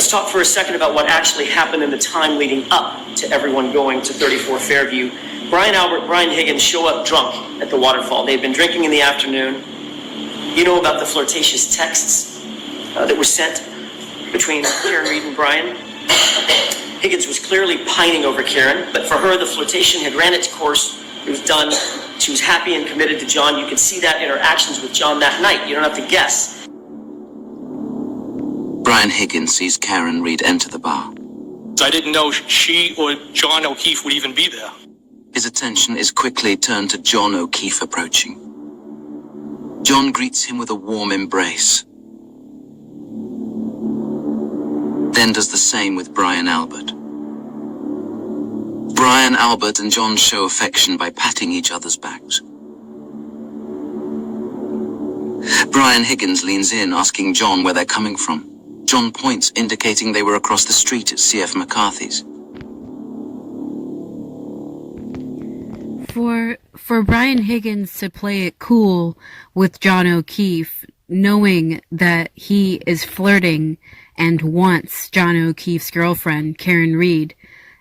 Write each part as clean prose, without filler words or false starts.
Let's talk for a second about what actually happened in the time leading up to everyone going to 34 Fairview. Brian Albert, Brian Higgins show up drunk at the waterfall. They'd been drinking in the afternoon. You know about the flirtatious texts that were sent between Karen Reed and Brian. Higgins was clearly pining over Karen, but for her, the flirtation had ran its course. It was done. She was happy and committed to John. You could see that in her actions with John that night. You don't have to guess. Brian Higgins sees Karen Reed enter the bar. I didn't know she or John O'Keefe would even be there. His attention is quickly turned to John O'Keefe approaching. John greets him with a warm embrace. Then does the same with Brian Albert. Brian Albert and John show affection by patting each other's backs. Brian Higgins leans in, asking John where they're coming from. John points, indicating they were across the street at C.F. McCarthy's. For Brian Higgins to play it cool with John O'Keefe, knowing that he is flirting and wants John O'Keefe's girlfriend, Karen Reed,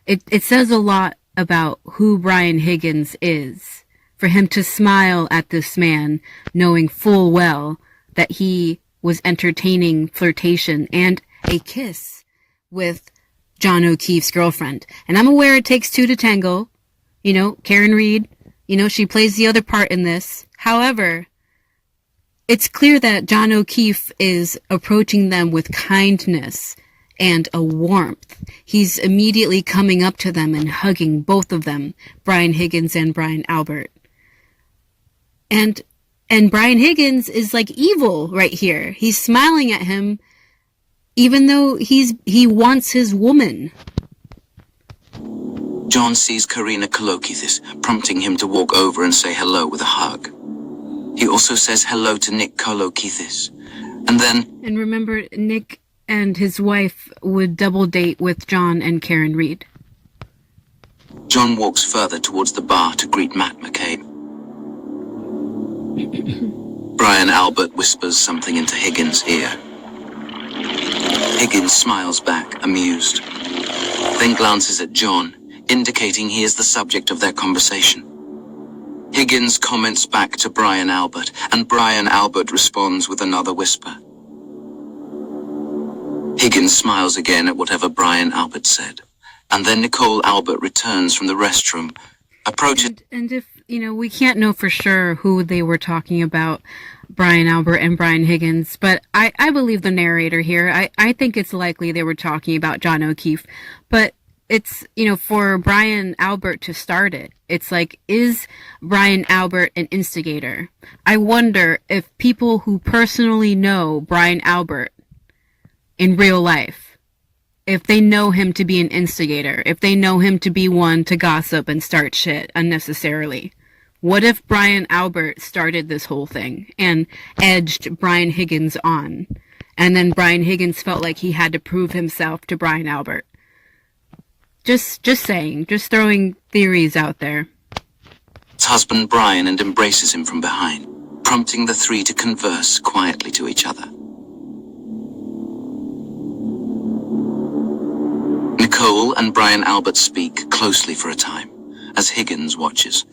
it says a lot about who Brian Higgins is. For him to smile at this man, knowing full well that he was entertaining flirtation and a kiss with John O'Keefe's girlfriend. And I'm aware it takes two to tango. You know, Karen Reed, she plays the other part in this. However, it's clear that John O'Keefe is approaching them with kindness and a warmth. He's immediately coming up to them and hugging both of them, Brian Higgins and Brian Albert. And Brian Higgins is like evil right here. He's smiling at him, even though he wants his woman. John sees Karina Kolokithis, prompting him to walk over and say hello with a hug. He also says hello to Nick Kolokithis. And remember, Nick and his wife would double date with John and Karen Reed. John walks further towards the bar to greet Matt McCabe. Brian Albert whispers something into Higgins' ear. Higgins smiles back, amused, then glances at John, indicating he is the subject of their conversation. Higgins comments back to Brian Albert, and Brian Albert responds with another whisper. Higgins smiles again at whatever Brian Albert said, and then Nicole Albert returns from the restroom, approaches... And if, we can't know for sure who they were talking about, Brian Albert and Brian Higgins, but I believe the narrator here. I think it's likely they were talking about John O'Keefe, but it's, for Brian Albert to start it. It's like, is Brian Albert an instigator? I wonder if people who personally know Brian Albert in real life, if they know him to be an instigator, if they know him to be one to gossip and start shit unnecessarily. What if Brian Albert started this whole thing and edged Brian Higgins on? And then Brian Higgins felt like he had to prove himself to Brian Albert. Just saying, just throwing theories out there. His husband Brian and embraces him from behind, prompting the three to converse quietly to each other. Nicole and Brian Albert speak closely for a time, as Higgins watches.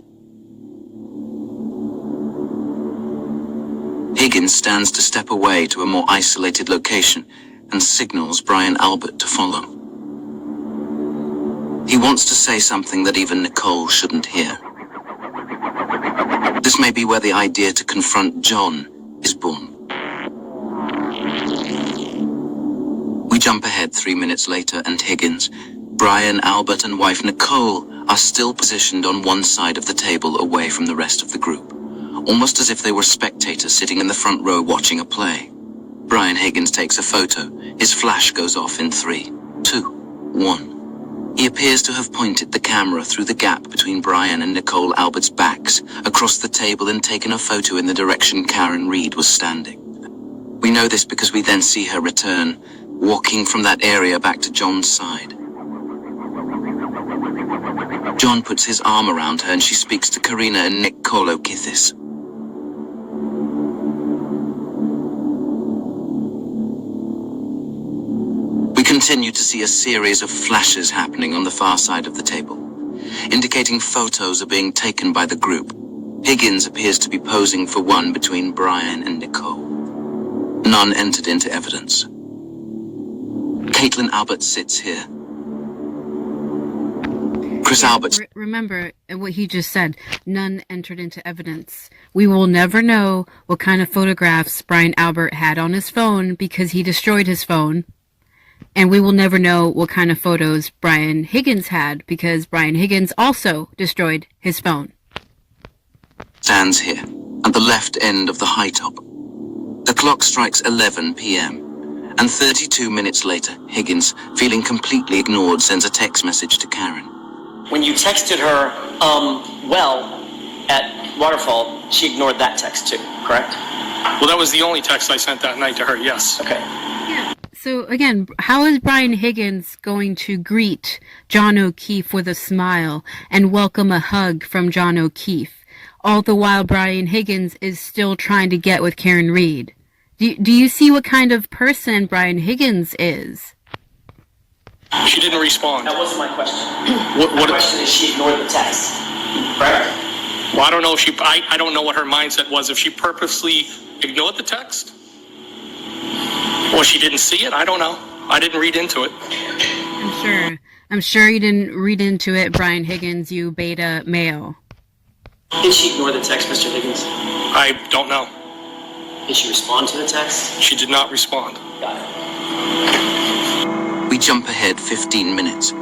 Higgins stands to step away to a more isolated location and signals Brian Albert to follow. He wants to say something that even Nicole shouldn't hear. This may be where the idea to confront John is born. We jump ahead 3 minutes later, and Higgins, Brian Albert and wife Nicole are still positioned on one side of the table away from the rest of the group, almost as if they were spectators sitting in the front row watching a play. Brian Higgins takes a photo. His flash goes off in 3, 2, 1. He appears to have pointed the camera through the gap between Brian and Nicole Albert's backs, across the table, and taken a photo in the direction Karen Reed was standing. We know this because we then see her return, walking from that area back to John's side. John puts his arm around her and she speaks to Karina and Nick Kolokithis. We continue to see a series of flashes happening on the far side of the table, indicating photos are being taken by the group. Higgins appears to be posing for one between Brian and Nicole. None entered into evidence. Caitlin Albert sits here. Chris Albert. Remember what he just said. None entered into evidence. We will never know what kind of photographs Brian Albert had on his phone because he destroyed his phone. And we will never know what kind of photos Brian Higgins had because Brian Higgins also destroyed his phone. Stands here, at the left end of the high top. The clock strikes 11 p.m. And 32 minutes later, Higgins, feeling completely ignored, sends a text message to Karen. When you texted her, at Waterfall, she ignored that text too, correct? Well, that was the only text I sent that night to her, yes. Okay. Yeah. So again, how is Brian Higgins going to greet John O'Keefe with a smile and welcome a hug from John O'Keefe, all the while Brian Higgins is still trying to get with Karen Reed? Do you see what kind of person Brian Higgins is? She didn't respond. That wasn't my question. What question is she ignored the text, correct? Well, I don't know if I don't know what her mindset was. If she purposely ignored the text? Or she didn't see it? I don't know. I didn't read into it. I'm sure you didn't read into it, Brian Higgins, you beta male. Did she ignore the text, Mr. Higgins? I don't know. Did she respond to the text? She did not respond. Got it. We jump ahead 15 minutes.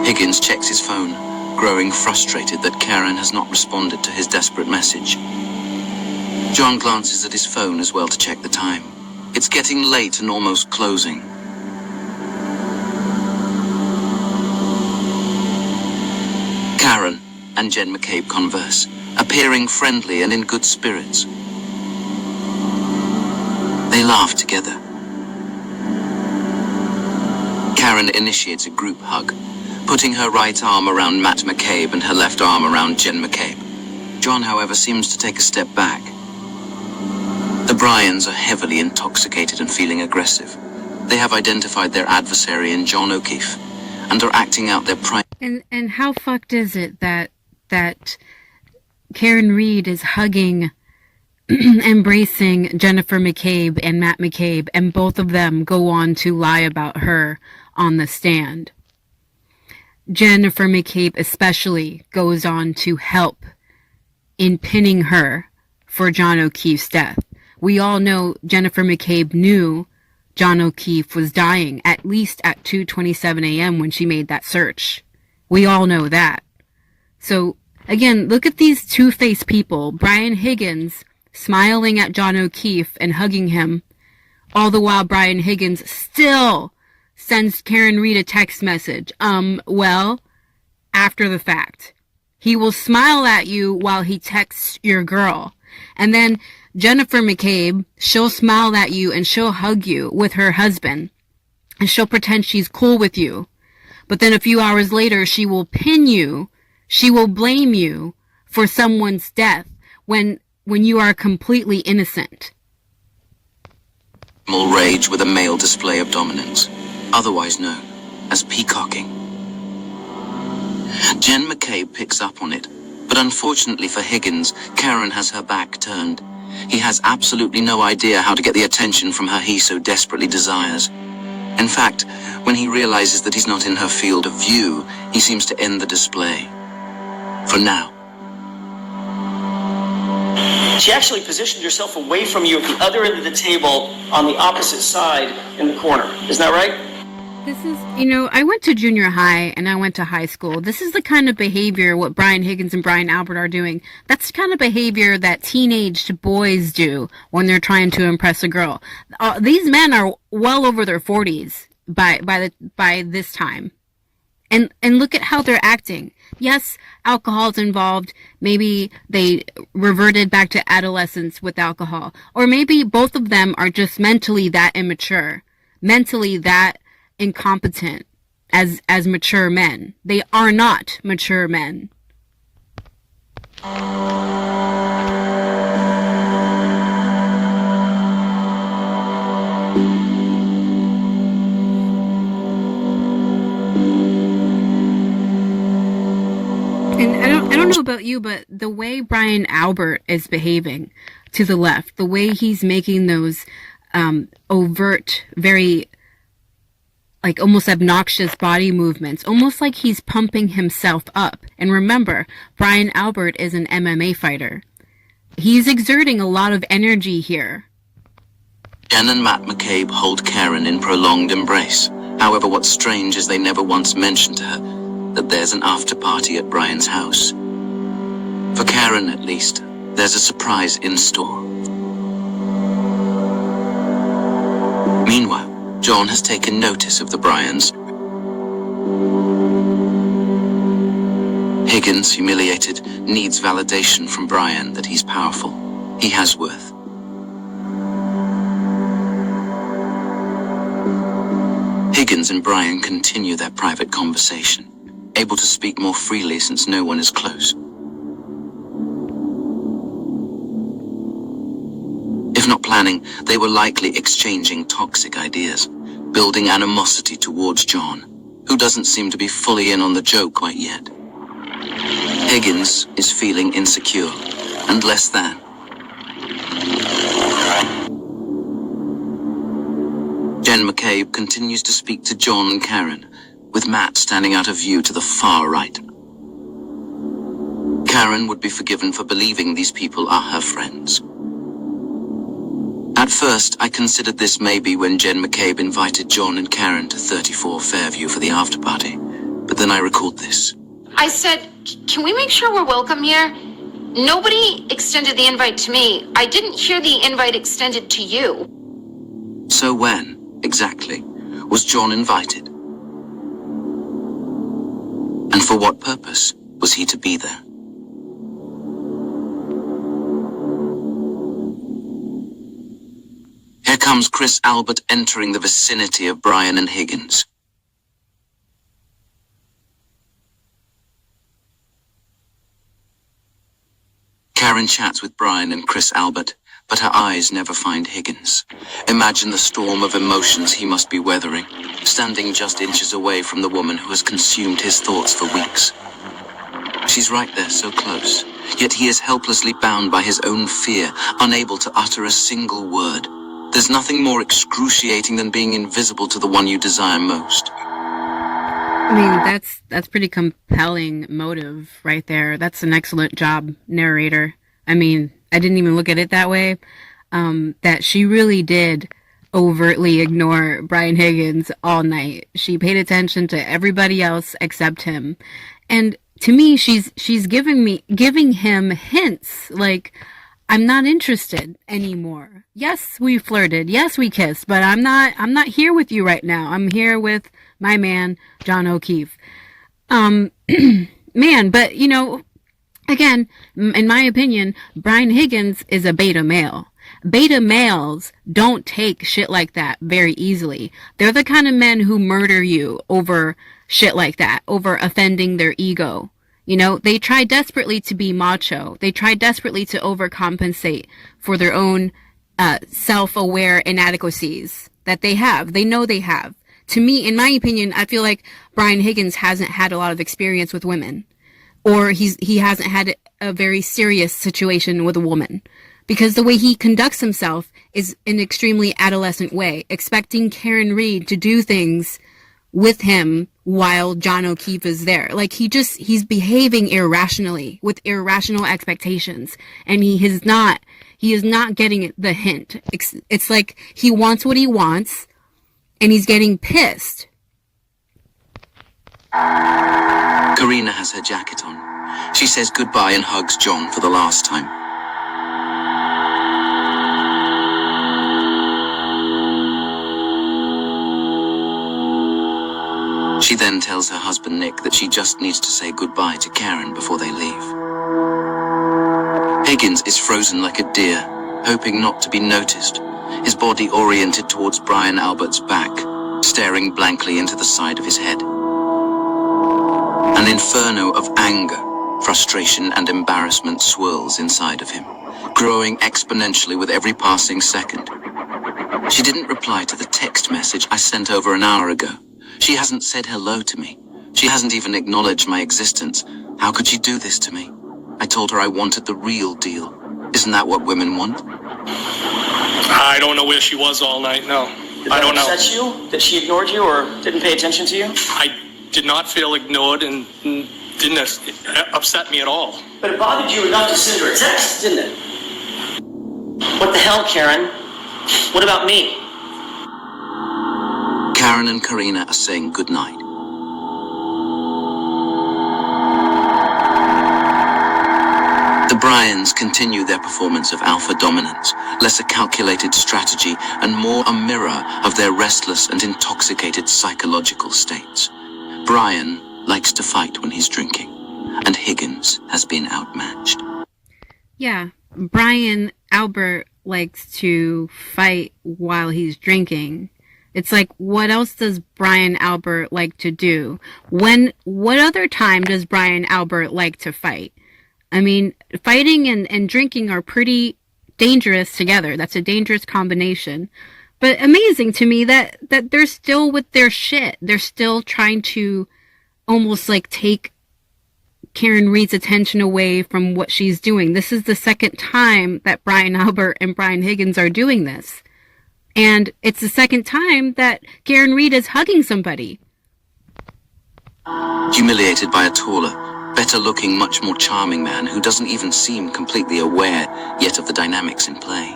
Higgins checks his phone, growing frustrated that Karen has not responded to his desperate message. John glances at his phone as well to check the time. It's getting late and almost closing. Karen and Jen McCabe converse, appearing friendly and in good spirits. They laugh together. Karen initiates a group hug, putting her right arm around Matt McCabe and her left arm around Jen McCabe. John, however, seems to take a step back. The Bryans are heavily intoxicated and feeling aggressive. They have identified their adversary in John O'Keefe and are acting out their pride. And how fucked is it that Karen Reed is hugging, embracing Jennifer McCabe and Matt McCabe, and both of them go on to lie about her on the stand. Jennifer McCabe especially goes on to help in pinning her for John O'Keefe's death. We all know Jennifer McCabe knew John O'Keefe was dying at least at 2:27 a.m. when she made that search. We all know that. So again, look at these two-faced people. Brian Higgins smiling at John O'Keefe and hugging him, all the while Brian Higgins still sends Karen Reed a text message. After the fact. He will smile at you while he texts your girl. And then Jennifer McCabe, she'll smile at you and she'll hug you with her husband. And she'll pretend she's cool with you. But then a few hours later, she will pin you. She will blame you for someone's death when you are completely innocent. Rage with a male display of dominance, otherwise known as peacocking. Jen McCabe picks up on it, but unfortunately for Higgins, Karen has her back turned. He has absolutely no idea how to get the attention from her he so desperately desires. In fact, when he realizes that he's not in her field of view, he seems to end the display. For now. She actually positioned herself away from you at the other end of the table on the opposite side in the corner. Isn't that right? This is, I went to junior high and I went to high school. This is the kind of behavior what Brian Higgins and Brian Albert are doing. That's the kind of behavior that teenaged boys do when they're trying to impress a girl. These men are well over their 40s by this time. And look at how they're acting. Yes, alcohol's involved. Maybe they reverted back to adolescence with alcohol. Or maybe both of them are just mentally that immature. Mentally that incompetent as mature men. They are not mature men. know about you, but the way Brian Albert is behaving to the left, the way he's making those overt, very like almost obnoxious body movements, almost like he's pumping himself up. And remember, Brian Albert is an MMA fighter. He's exerting a lot of energy here. Jen and Matt McCabe hold Karen in prolonged embrace. However, what's strange is they never once mentioned to her that there's an after party at Brian's house. For Karen, at least, there's a surprise in store. Meanwhile, John has taken notice of the Bryans. Higgins, humiliated, needs validation from Brian that he's powerful. He has worth. Higgins and Brian continue their private conversation, able to speak more freely since no one is close. If not planning, they were likely exchanging toxic ideas, building animosity towards John, who doesn't seem to be fully in on the joke quite yet. Higgins is feeling insecure and less than. Jen McCabe continues to speak to John and Karen, with Matt standing out of view to the far right. Karen would be forgiven for believing these people are her friends. At first, I considered this may be when Jen McCabe invited John and Karen to 34 Fairview for the after-party, but then I recalled this. I said, can we make sure we're welcome here? Nobody extended the invite to me. I didn't hear the invite extended to you. So when, exactly, was John invited? And for what purpose was he to be there? Here comes Chris Albert entering the vicinity of Brian and Higgins. Karen chats with Brian and Chris Albert, but her eyes never find Higgins. Imagine the storm of emotions he must be weathering, standing just inches away from the woman who has consumed his thoughts for weeks. She's right there, so close, yet he is helplessly bound by his own fear, unable to utter a single word. There's nothing more excruciating than being invisible to the one you desire most. I mean, that's pretty compelling motive right there. That's an excellent job, narrator. I mean, I didn't even look at it that way. That she really did overtly ignore Brian Higgins all night. She paid attention to everybody else except him. And to me, she's giving him hints like, I'm not interested anymore. Yes, we flirted. Yes, we kissed, but I'm not here with you right now. I'm here with my man, John O'Keefe. Man, but you know, again, in my opinion, Brian Higgins is a beta male. Beta males don't take shit like that very easily. They're the kind of men who murder you over shit like that, over offending their ego. You know, they try desperately to be macho. They try desperately to overcompensate for their own self-aware inadequacies that they have. They know they have. To me, in my opinion, I feel like Brian Higgins hasn't had a lot of experience with women. Or he hasn't had a very serious situation with a woman. Because the way he conducts himself is an extremely adolescent way, expecting Karen Reed to do things with him while John O'Keefe is there. Like he's behaving irrationally with irrational expectations, and he is not getting the hint. It's like he wants what he wants and he's getting pissed. Karina has her jacket on. She says goodbye and hugs John for the last time. She then tells her husband Nick that she just needs to say goodbye to Karen before they leave. Higgins is frozen like a deer, hoping not to be noticed, his body oriented towards Brian Albert's back, staring blankly into the side of his head. An inferno of anger, frustration, and embarrassment swirls inside of him, growing exponentially with every passing second. She didn't reply to the text message I sent over an hour ago. She hasn't said hello to me. She hasn't even acknowledged my existence. How could she do this to me? I told her I wanted the real deal. Isn't that what women want? I don't know where she was all night, no. Did I that don't know. upset you that she ignored you or didn't pay attention to you? I did not feel ignored and didn't upset me at all. But it bothered you enough to send her a text, didn't it? What the hell, Karen? What about me? Karen and Karina are saying goodnight. The Bryans continue their performance of alpha dominance, less a calculated strategy and more a mirror of their restless and intoxicated psychological states. Brian likes to fight when he's drinking, and Higgins has been outmatched. Yeah, Brian Albert likes to fight while he's drinking. It's like, what else does Brian Albert like to do? What other time does Brian Albert like to fight? I mean, fighting and drinking are pretty dangerous together. That's a dangerous combination. But amazing to me that they're still with their shit. They're still trying to almost like take Karen Reed's attention away from what she's doing. This is the second time that Brian Albert and Brian Higgins are doing this. And it's the second time that Karen Reed is hugging somebody. Humiliated by a taller, better-looking, much more charming man who doesn't even seem completely aware yet of the dynamics in play.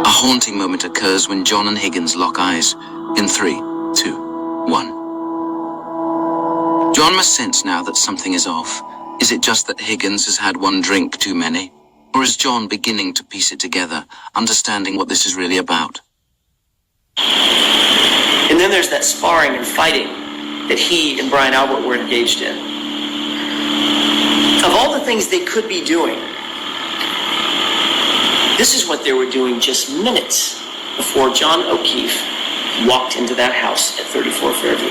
A haunting moment occurs when John and Higgins lock eyes in 3, 2, 1. John must sense now that something is off. Is it just that Higgins has had one drink too many? Or is John beginning to piece it together, understanding what this is really about? And then there's that sparring and fighting that he and Brian Albert were engaged in. Of all the things they could be doing, this is what they were doing just minutes before John O'Keefe walked into that house at 34 Fairview.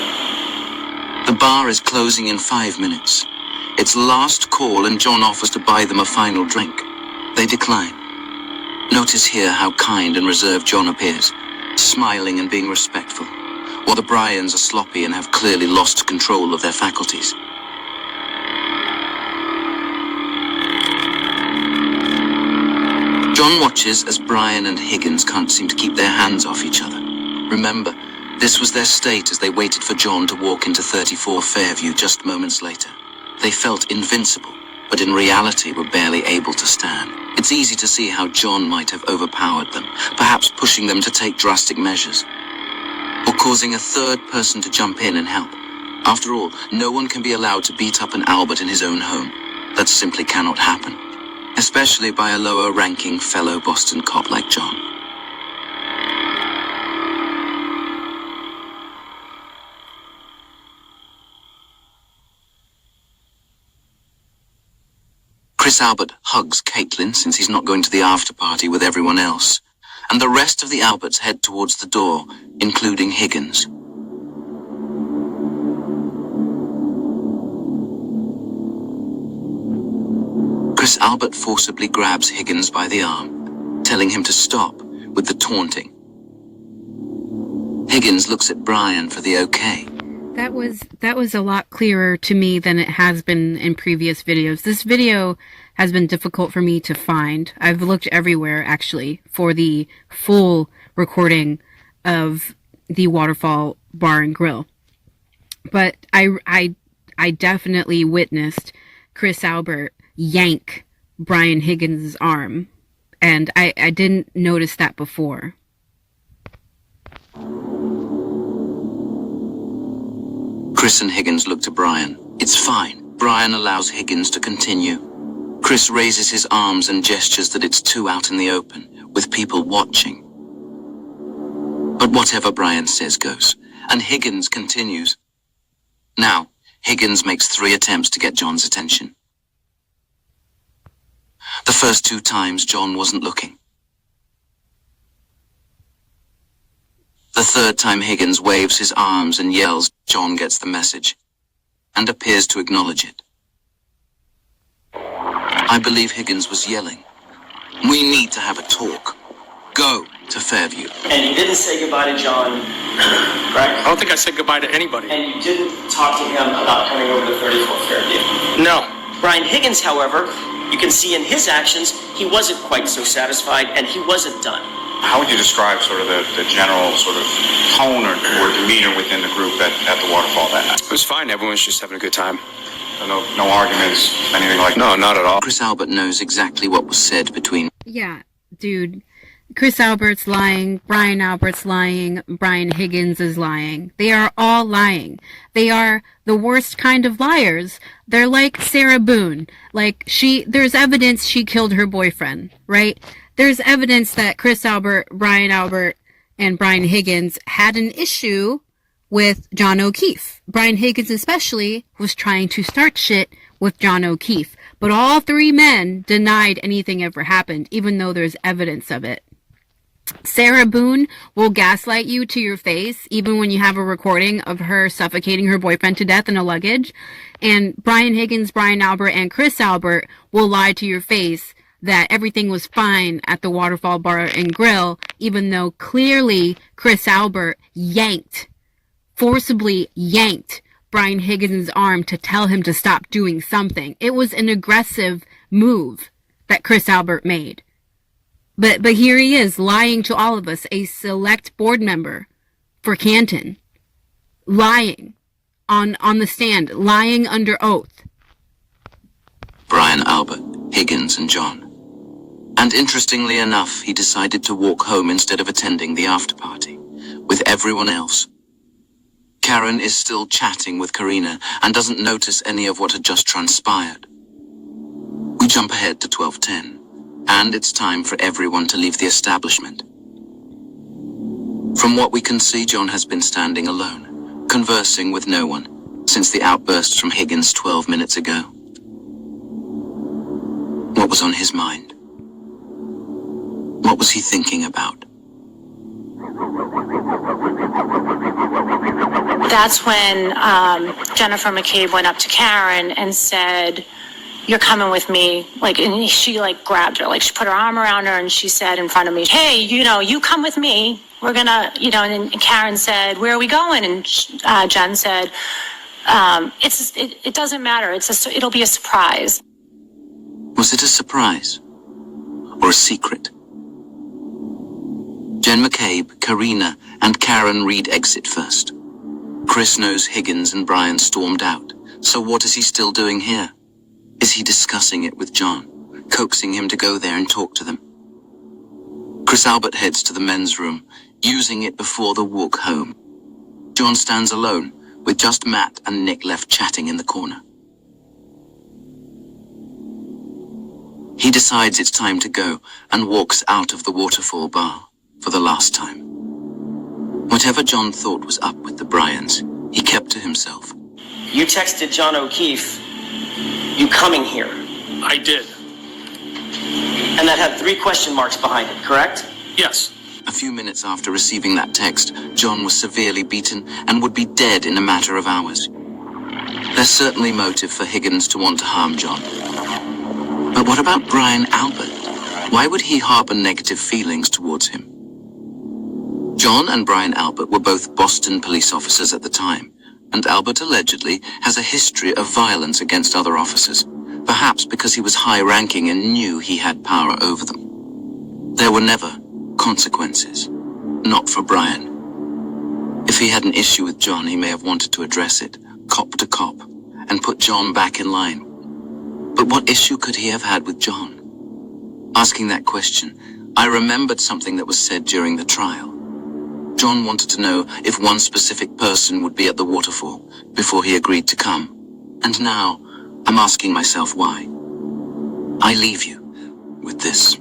The bar is closing in 5 minutes. It's last call and John offers to buy them a final drink. They decline. Notice here how kind and reserved John appears, smiling and being respectful, while the Bryans are sloppy and have clearly lost control of their faculties. John watches as Brian and Higgins can't seem to keep their hands off each other. Remember, this was their state as they waited for John to walk into 34 Fairview just moments later. They felt invincible, but in reality were barely able to stand. It's easy to see how John might have overpowered them, perhaps pushing them to take drastic measures, or causing a third person to jump in and help. After all, no one can be allowed to beat up an Albert in his own home. That simply cannot happen, especially by a lower-ranking fellow Boston cop like John. Chris Albert hugs Caitlin since he's not going to the after party with everyone else, and the rest of the Alberts head towards the door, including Higgins. Chris Albert forcibly grabs Higgins by the arm, telling him to stop with the taunting. Higgins looks at Brian for the okay. That was a lot clearer to me than it has been in previous videos. This video has been difficult for me to find. I've looked everywhere, actually, for the full recording of the Waterfall Bar and Grill. But I definitely witnessed Chris Albert yank Brian Higgins' arm, and I didn't notice that before. Chris and Higgins look to Brian. It's fine. Brian allows Higgins to continue. Chris raises his arms and gestures that it's too out in the open, with people watching. But whatever Brian says goes, and Higgins continues. Now, Higgins makes 3 attempts to get John's attention. The first 2 times, John wasn't looking. The third time Higgins waves his arms and yells, John gets the message, and appears to acknowledge it. I believe Higgins was yelling, "We need to have a talk. Go to Fairview." And you didn't say goodbye to John, correct? I don't think I said goodbye to anybody. And you didn't talk to him about coming over to 34 Fairview? No. Brian Higgins, however, you can see in his actions, he wasn't quite so satisfied and he wasn't done. How would you describe sort of the general sort of tone or demeanor within the group at the waterfall that night? It was fine. Everyone's just having a good time. So no arguments, anything like that? No, not at all. Chris Albert knows exactly what was said between Yeah, dude. Chris Albert's lying, Brian Albert's lying, Brian Higgins is lying. They are all lying. They are the worst kind of liars. They're like Sarah Boone. Like, there's evidence she killed her boyfriend, right? There's evidence that Chris Albert, Brian Albert, and Brian Higgins had an issue with John O'Keefe. Brian Higgins especially was trying to start shit with John O'Keefe. But all three men denied anything ever happened, even though there's evidence of it. Sarah Boone will gaslight you to your face, even when you have a recording of her suffocating her boyfriend to death in a luggage. And Brian Higgins, Brian Albert, and Chris Albert will lie to your face that everything was fine at the Waterfall Bar and Grill, even though clearly Chris Albert forcibly yanked Brian Higgins' arm to tell him to stop doing something. It was an aggressive move that Chris Albert made. But here he is, lying to all of us, a select board member for Canton, lying on the stand, lying under oath. Brian Albert, Higgins, and John. And interestingly enough, he decided to walk home instead of attending the after party with everyone else. Karen is still chatting with Karina and doesn't notice any of what had just transpired. We jump ahead to 12:10. And it's time for everyone to leave the establishment. From what we can see, John has been standing alone, conversing with no one, since the outbursts from Higgins 12 minutes ago. What was on his mind? What was he thinking about? That's when Jennifer McCabe went up to Karen and said, "You're coming with me," and she grabbed her, she put her arm around her and she said in front of me, "Hey, you come with me. We're gonna, and Karen said, "Where are we going?" And Jen said, it doesn't matter. It'll be a surprise." Was it a surprise? Or a secret? Jen McCabe, Karina, and Karen Reed exit first. Chris knows Higgins and Brian stormed out, so what is he still doing here? Is he discussing it with John, coaxing him to go there and talk to them? Chris Albert heads to the men's room, using it before the walk home. John stands alone, with just Matt and Nick left chatting in the corner. He decides it's time to go and walks out of the Waterfall Bar for the last time. Whatever John thought was up with the Bryans, he kept to himself. You texted John O'Keefe, "You coming here?" I did. And that had 3 question marks behind it, correct? Yes. A few minutes after receiving that text, John was severely beaten and would be dead in a matter of hours. There's certainly motive for Higgins to want to harm John. But what about Brian Albert? Why would he harbor negative feelings towards him? John and Brian Albert were both Boston police officers at the time, and Albert allegedly has a history of violence against other officers, perhaps because he was high-ranking and knew he had power over them. There were never consequences, not for Brian. If he had an issue with John, he may have wanted to address it, cop to cop, and put John back in line. But what issue could he have had with John? Asking that question, I remembered something that was said during the trial. John wanted to know if one specific person would be at the waterfall before he agreed to come. And now, I'm asking myself why. I leave you with this.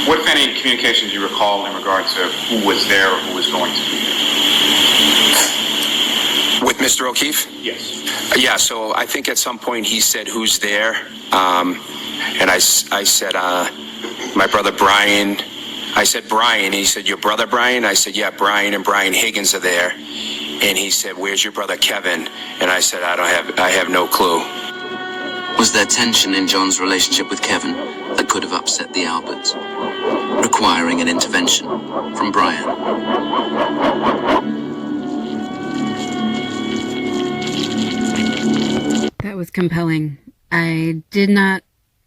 What, if any, communication do you recall in regard to who was there or who was going to be there? With Mr. O'Keefe? Yes. Yeah, so I think at some point he said, "Who's there?" And I said, "My brother Brian." I said, "Brian." He said, "Your brother Brian?" I said, "Yeah, Brian and Brian Higgins are there." And he said, "Where's your brother Kevin?" And I said, I have no clue. Was there tension in John's relationship with Kevin that could have upset the Alberts, requiring an intervention from Brian? That was compelling. I did not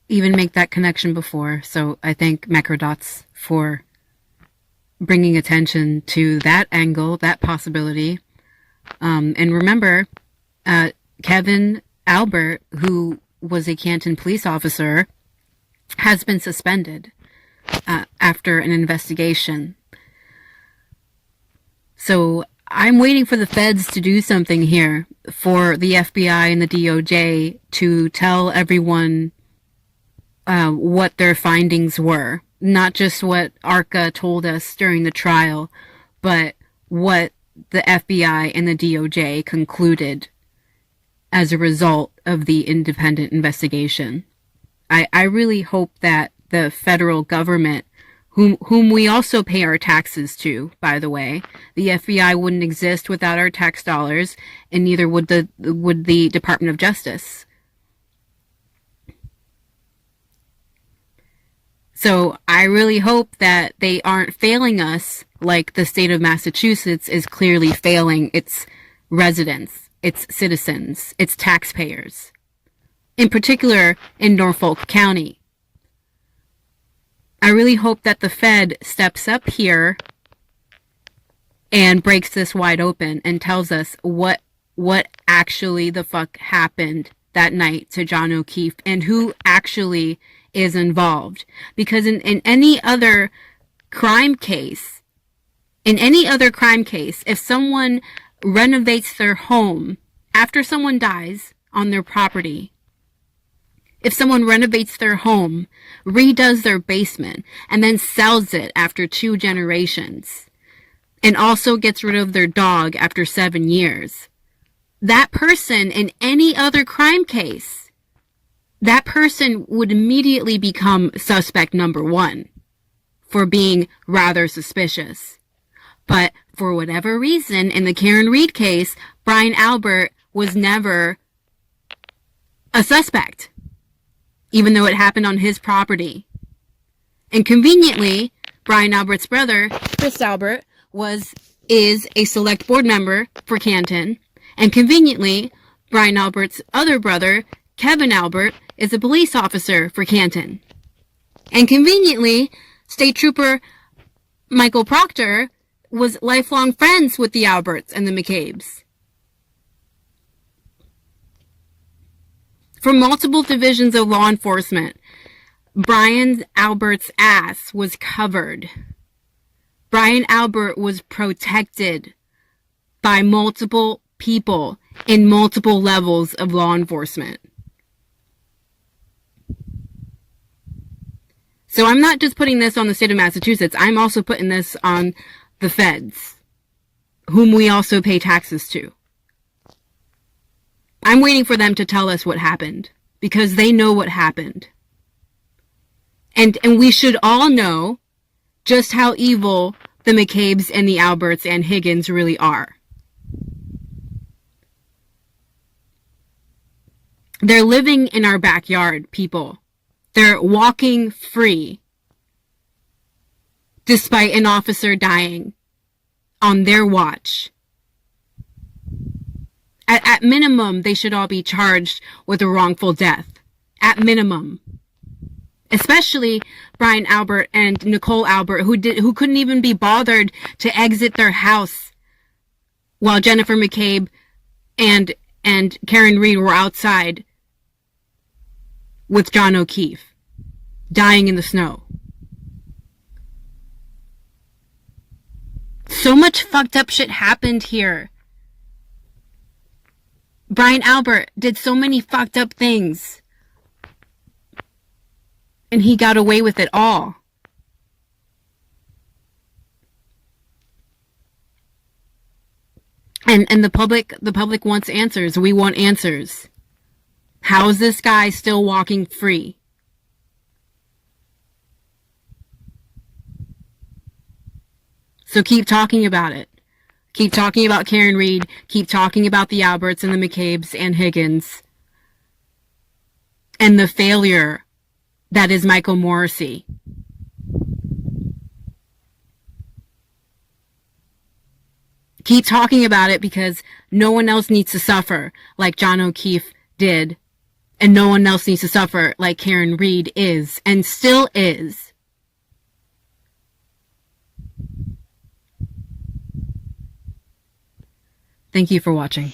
even make that connection before, so I thank Macrodots for bringing attention to that angle, that possibility. And remember, Kevin Albert, who was a Canton police officer, has been suspended after an investigation. So I'm waiting for the feds to do something here, for the FBI and the DOJ to tell everyone what their findings were. Not just what ARCA told us during the trial, but what the FBI and the DOJ concluded as a result of the independent investigation. I really hope that the federal government, whom we also pay our taxes to, by the way, the FBI wouldn't exist without our tax dollars, and neither would the Department of Justice. So I really hope that they aren't failing us like the state of Massachusetts is clearly failing its residents, its citizens, its taxpayers, in particular in Norfolk County. I really hope that the Fed steps up here and breaks this wide open and tells us what actually the fuck happened that night to John O'Keefe and who actually is involved. Because in any other crime case, if someone renovates their home after someone dies on their property, if someone renovates their home, redoes their basement, and then sells it after 2 generations, and also gets rid of their dog after 7 years, that person in any other crime case, that person would immediately become suspect number 1 for being rather suspicious. But for whatever reason, in the Karen Reed case, Brian Albert was never a suspect, even though it happened on his property. And conveniently, Brian Albert's brother, Chris Albert, is a select board member for Canton. And conveniently, Brian Albert's other brother, Kevin Albert, is a police officer for Canton. And conveniently, State Trooper Michael Proctor was lifelong friends with the Alberts and the McCabe's. For multiple divisions of law enforcement, Brian Albert's ass was covered. Brian Albert was protected by multiple people in multiple levels of law enforcement. So I'm not just putting this on the state of Massachusetts, I'm also putting this on the feds, whom we also pay taxes to. I'm waiting for them to tell us what happened, because they know what happened. And we should all know just how evil the McCabe's and the Alberts and Higgins really are. They're living in our backyard, people. They're walking free, despite an officer dying on their watch. At minimum, they should all be charged with a wrongful death. At minimum. Especially Brian Albert and Nicole Albert, who couldn't even be bothered to exit their house while Jennifer McCabe and Karen Reed were outside with John O'Keefe, dying in the snow. So much fucked up shit happened here. Brian Albert did so many fucked up things. And he got away with it all. And the public wants answers. We want answers. How is this guy still walking free? So keep talking about it. Keep talking about Karen Reed. Keep talking about the Alberts and the McCabe's and Higgins. And the failure that is Michael Morrissey. Keep talking about it, because no one else needs to suffer like John O'Keefe did And no one else needs to suffer like Karen Reed is, and still is. Thank you for watching.